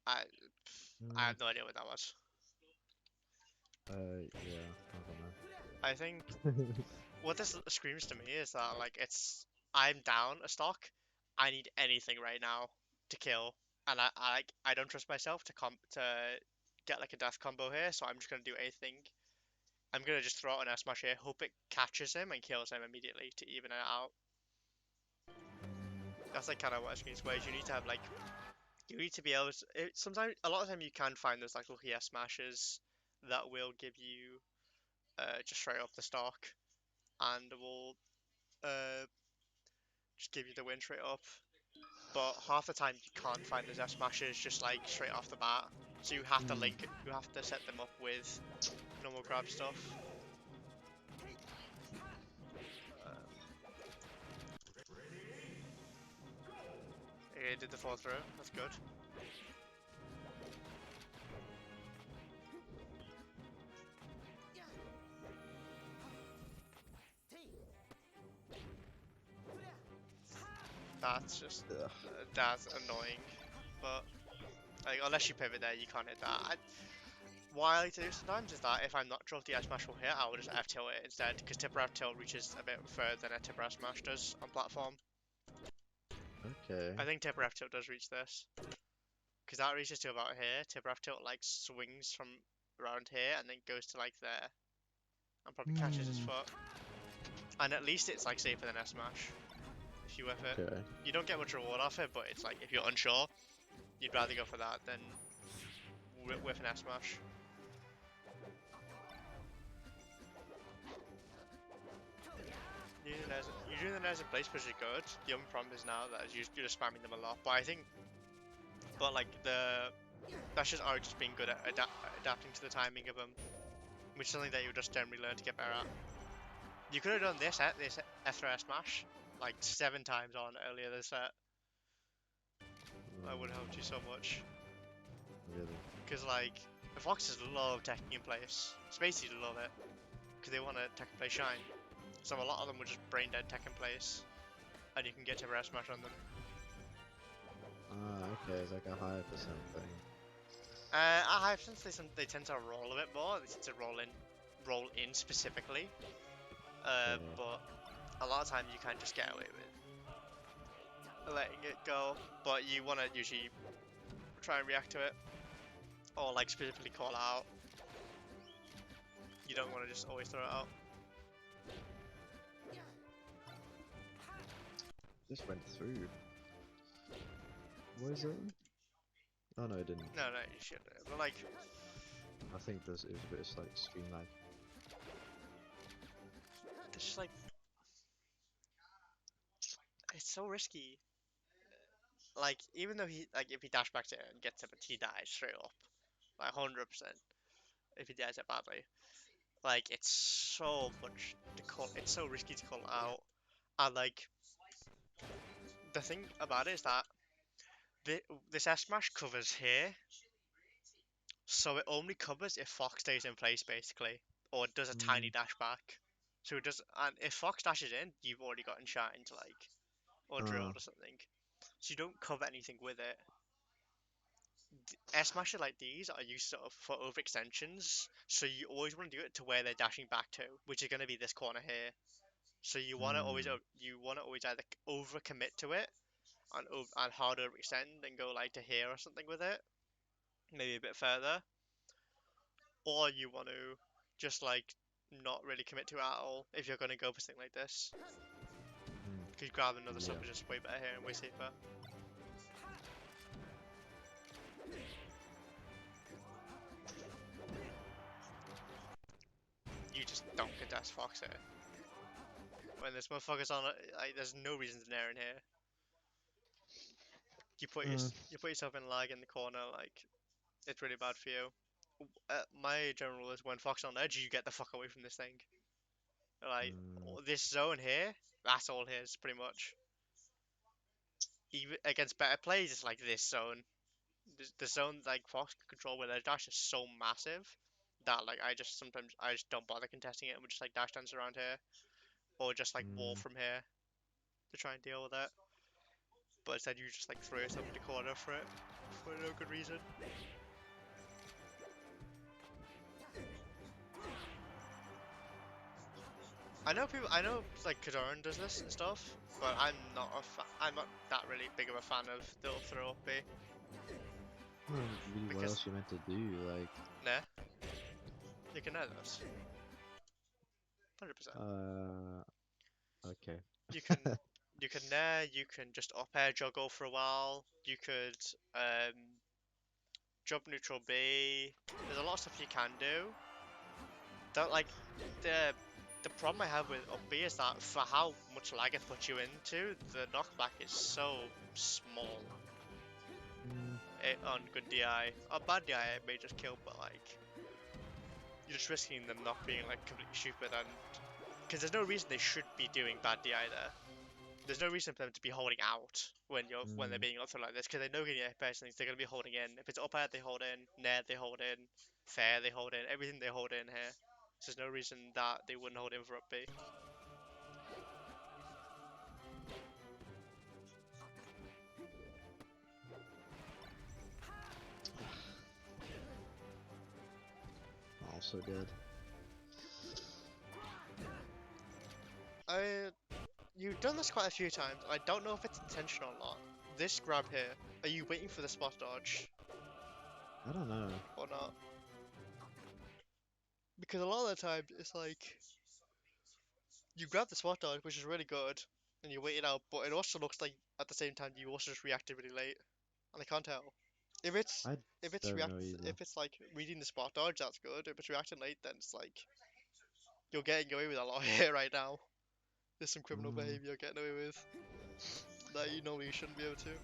I I mm, have no idea what that was. yeah, I think I don't know. what this screams to me is that like I'm down a stock. I need anything right now to kill, and I don't trust myself to get like a death combo here. So I'm just gonna do anything. I'm gonna just throw out an S smash here, hope it catches him and kills him immediately to even it out. That's like kind of what it screams. Whereas you need to have like you need to be able to. Sometimes a lot of time you can find those like lucky S smashes that will give you just straight up the stock and will uh just give you the win straight up. But half the time you can't find those F smashes just like straight off the bat. So you have to Mm, link it, you have to set them up with normal grab stuff. It did the fall through, that's good. That's just, ugh. that's annoying. But like, unless you pivot there, you can't hit that. What I like to do sometimes is that if I'm not sure if the F smash will hit, I will just F tilt it instead, because tipper F tilt reaches a bit further than a tipper F smash does on platform. Okay. I think tipper F tilt does reach this. Because that reaches to about here. Tibraf tilt like swings from around here and then goes to like there and probably catches his Mm, foot. And at least it's like safer than S smash if you whiff it. okay. You don't get much reward off it, but it's like if you're unsure, you'd rather go for that than whiff an S smash. Using the Nez in place was good. The only problem is now that you're just spamming them a lot. But I think, but like that's just our just being good at adapting to the timing of them, which is something that you just generally learn to get better at. You could have done this Ethra smash like 7 times on earlier this set. I would have helped you so much. Really. Because like the Foxes love teching in place. Spaceys love it because they want to tech in place shine. So a lot of them would just brain dead tech in place, and you can get to rest smash on them. Ah, okay, it's like a higher percent thing. I have since they tend to roll a bit more. They tend to roll in specifically. Okay. But a lot of times you can just get away with letting it go. But you want to usually try and react to it, or like specifically call out. You don't want to just always throw it out. Just went through. Was it? Oh no, it didn't. No, no, you should. But like, I think it was a bit of like stream lag. it's just like it's so risky. Like even though he like if he dash backs it and gets it, but he dies straight up, like 100%. If he dies it badly, like it's so much to call. It's so risky to call out. And like the thing about it is that this S smash covers here, so it only covers if Fox stays in place basically, or does a tiny Mm, dash back. So it does, and if Fox dashes in, you've already gotten shined like or ah, drilled or something. So you don't cover anything with it. Air smashes like these are used sort of for overextensions, so you always want to do it to where they're dashing back to, which is going to be this corner here. So Mm, you want to always either overcommit to it and hard overextend and go like to here or something with it, maybe a bit further, or you want to just like not really commit to it at all if you're going to go for something like this. Because grab another yeah. sub is just way better here and way safer. You just don't contest Fox here. When this motherfucker's on, like, there's no reason to nair in here. Mm, You put yourself in lag in the corner, like it's really bad for you. My general rule is when Fox on edge, you get the fuck away from this thing. Like mm, this zone here, that's all his pretty much. Even against better plays, it's like this zone. The zone like Fox can control where their dash is so massive that like I just don't bother contesting it and we just like dash dance around here or just like wall mm. from here to try and deal with it. But instead you just like throw yourself into corner for it for no good reason. I know like Kadoran does this and stuff, but I'm not that really big of a fan of the throw up B I don't know really what because else you meant to do. Like, nah, you can know those 100%. uh, okay. You can you can nair, you can just up air juggle for a while. You could jump neutral B. There's a lot of stuff you can do. Don't like the the problem I have with up B is that for how much lag it puts you into, the knockback is so small. Mm, On good DI. On bad DI it may just kill, but like you're just risking them not being like completely stupid and because there's no reason they should be doing bad DI there. There's no reason for them to be holding out when they're mm, being up through like this because they know getting FPS things they're gonna be holding in. If it's up air they hold in, nair they hold in, fair they hold in, everything they hold in here. So there's no reason that they wouldn't hold in for up B. also dead. I You've done this quite a few times. I don't know if it's intentional or not. This grab here, are you waiting for the spot dodge I don't know. or not? Because a lot of the time it's like you grab the spot dodge, which is really good, and you wait it out, but it also looks like at the same time you also just reacted really late, and I can't tell. If it's I if it's don't react know either. if it's like reading the spot dodge, that's good. If it's reacting late, then it's like you're getting away with a lot here right now. There's some criminal Mm, behavior you're getting away with that you normally shouldn't be able to.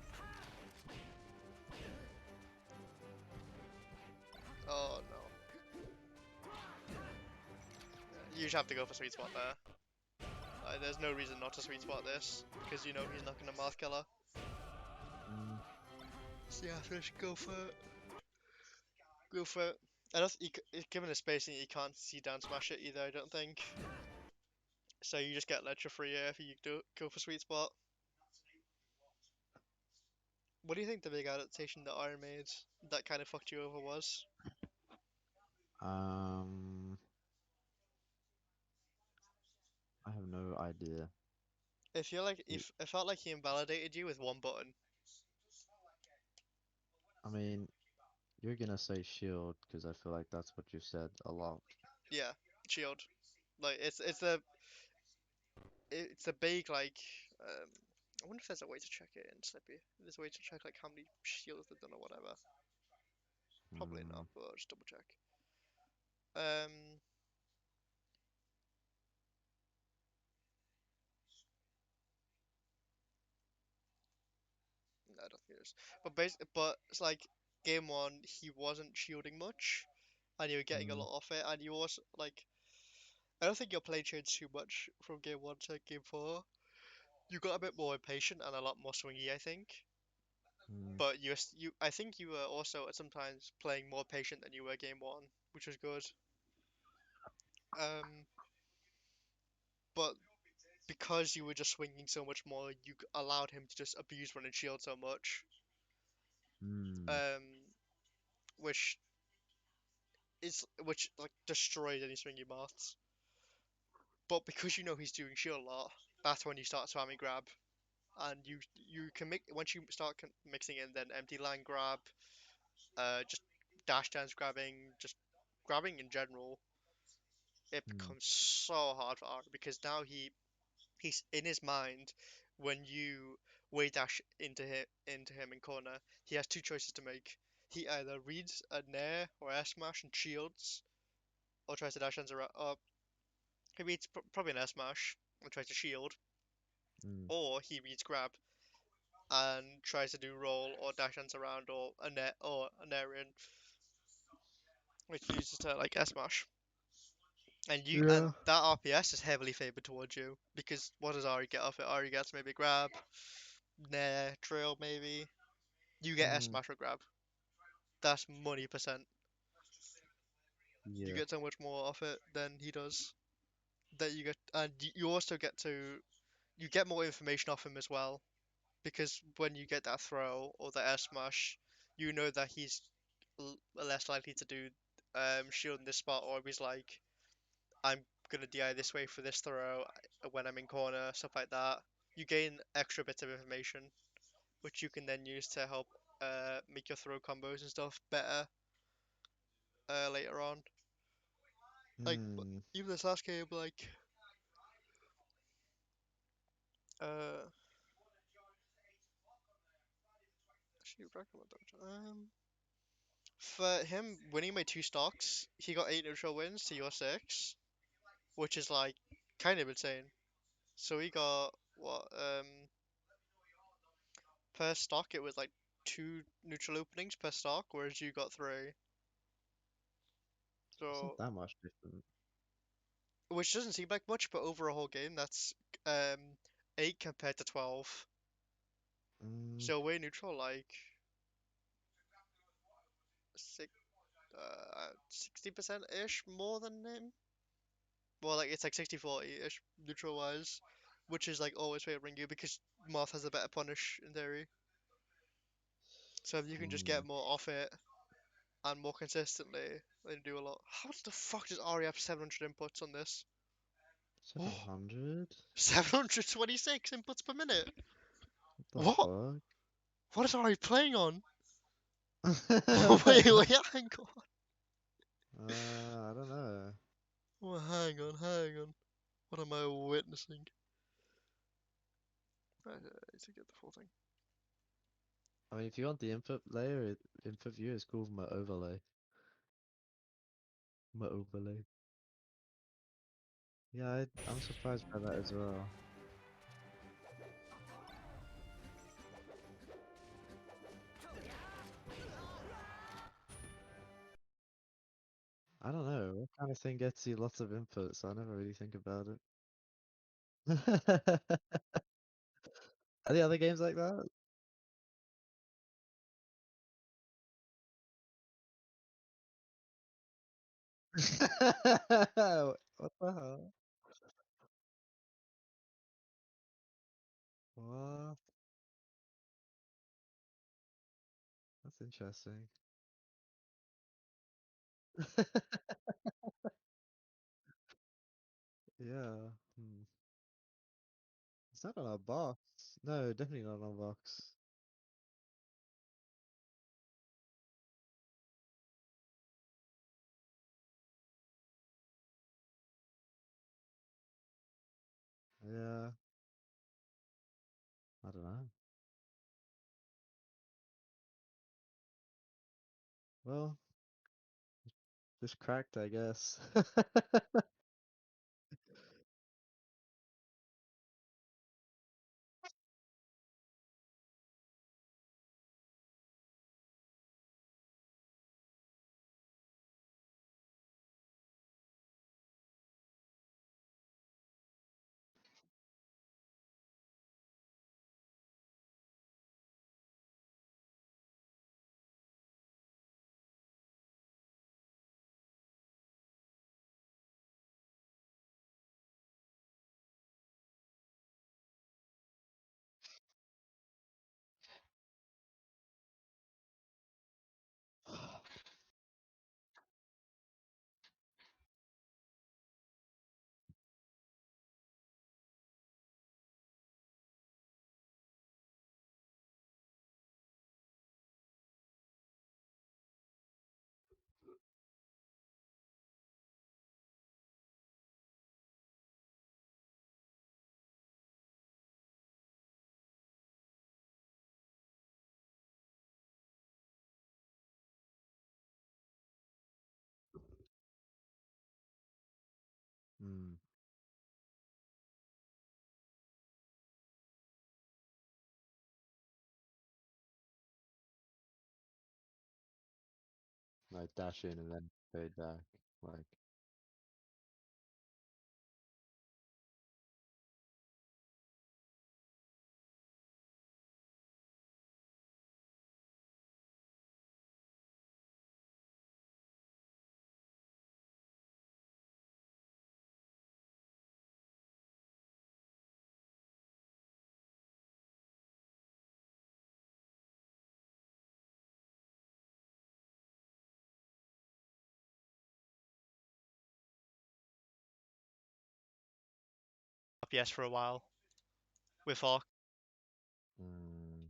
Oh no. You just have to go for sweet spot there. There's no reason not to sweet spot this because you know he's not gonna mouth killer. mm, So yeah, so just go for it. Go for it. I don't. Given the spacing, you can't see down smash it either. I don't think. So you just get ledger free if you do go for sweet spot. What do you think the big adaptation that Iron made that kind of fucked you over was? um, I have no idea. Y- If I felt like he invalidated you with one button. I mean, you're gonna say shield because I feel like that's what you said a lot. Yeah, shield. Like it's a big like. Um, I wonder if there's a way to check it in Slippy. There's a way to check like how many shields they've done or whatever. Probably Mm, not, but I'll just double check. Um, no, I don't think it is. But it's like game one, he wasn't shielding much, and you were getting a mm, lot off it, and you also like. I don't think your play changed too much from game one to game four. You got a bit more impatient and a lot more swingy, I think. mm, But I think you were also sometimes playing more patient than you were game one, which was good. Um, but because you were just swinging so much more, you allowed him to just abuse run and shield so much. mm, Um, which like destroys any swingy moths. But because you know he's doing shield a lot, that's when you start spamming grab, and you can make once you start mixing in then empty line grab, just dash dance grabbing, just grabbing in general, it Mm. becomes so hard for Ari because now he's in his mind when you way dash into him in corner, he has two choices to make. He either reads a nair or air smash and shields, or tries to dash dance around. Or he reads probably an air smash and tries to shield, Mm. or he reads grab and tries to do roll or dash dance around or a net or an aerian, which uses to like air smash. And Yeah. that RPS is heavily favored towards you because what does Ari get off it? Ari gets maybe grab, nair, trail maybe. You get S Mm. smash or grab. That's money percent. You Yeah. get so much more off it than he does. That you get, and you also get to you get more information off him as well because when you get that throw or the S smash, you know that he's less likely to do shield in this spot, or he's like, I'm gonna DI this way for this throw when I'm in corner, stuff like that. You gain extra bits of information, which you can then use to help make your throw combos and stuff better later on. Like Mm. even this last game, like uh, shoot, for him winning by two stocks, he got 8 neutral wins to your 6, which is like kind of insane. So he got what per stock it was like 2 neutral openings per stock, whereas you got 3. It's not So that much different. which doesn't seem like much, but over a whole game, that's 8 compared to 12. Mm. So way neutral, like 60% ish more than him. Well, like it's like 60-40 ish neutral wise, which is like always favoring you because Moth has a better punish in theory. So if you can just Mm. get more off it and more consistently, then you do a lot. How the fuck does Ari have 700 inputs on this? Oh, 700? 726 inputs per minute. What the What? fuck? What is Ari playing on? Wait, hang on. I don't know. Oh, hang on. What am I witnessing? I need to get the full thing. I mean, if you want the input layer, input view is called my overlay. My overlay. Yeah, I'm surprised by that as well. I don't know. What kind of thing gets you lots of inputs? I never really think about it. Are the other games like that? What the hell? What? That's interesting. Yeah. Hmm. It's not on our box. No, definitely not on our box. Yeah. I don't know. Well, just cracked, I guess. like dash in and then fade back. Like, Yes, for a while with Hawk. mm,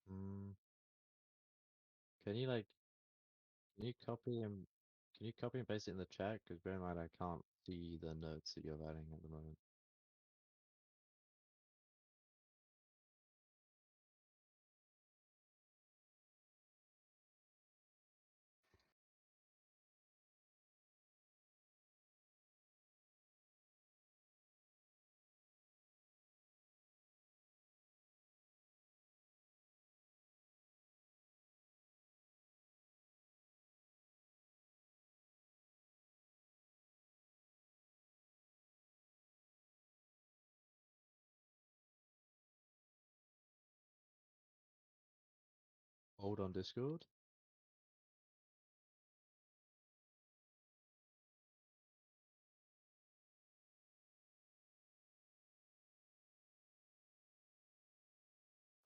mm. Can you like can you copy and can you copy and paste it in the chat? Because bear in mind I can't see the notes that you're writing at the moment. Hold on Discord.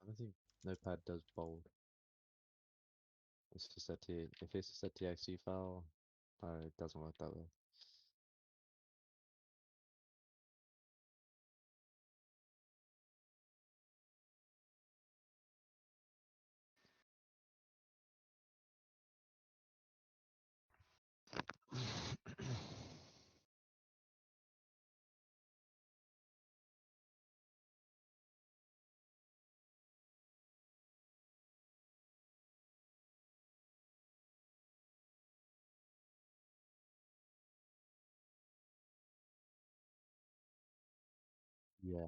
I don't think Notepad does bold. It's just a T. If it's just a TXT file, it doesn't work that way. Yeah.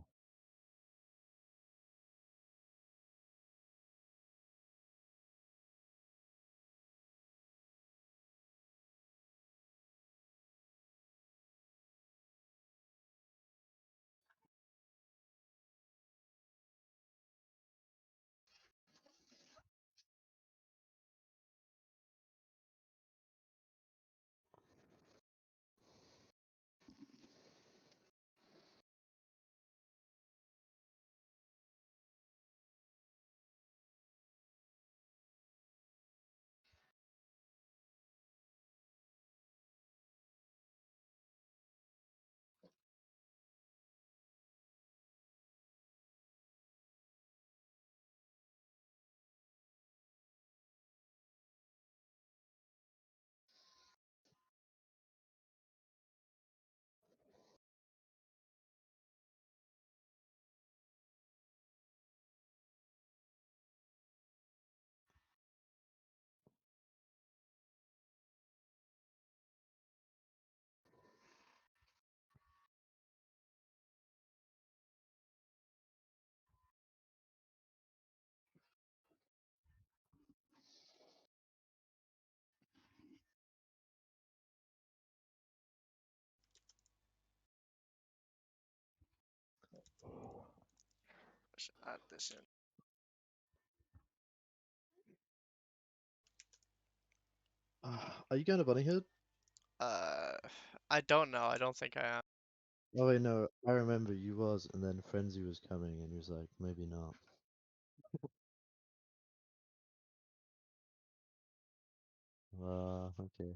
Let's add this in. Are you going to Bunnyhead? Uh, I don't know. I don't think I am. Oh wait, no, I remember you was, and then Frenzy was coming, and he was like, maybe not. Okay.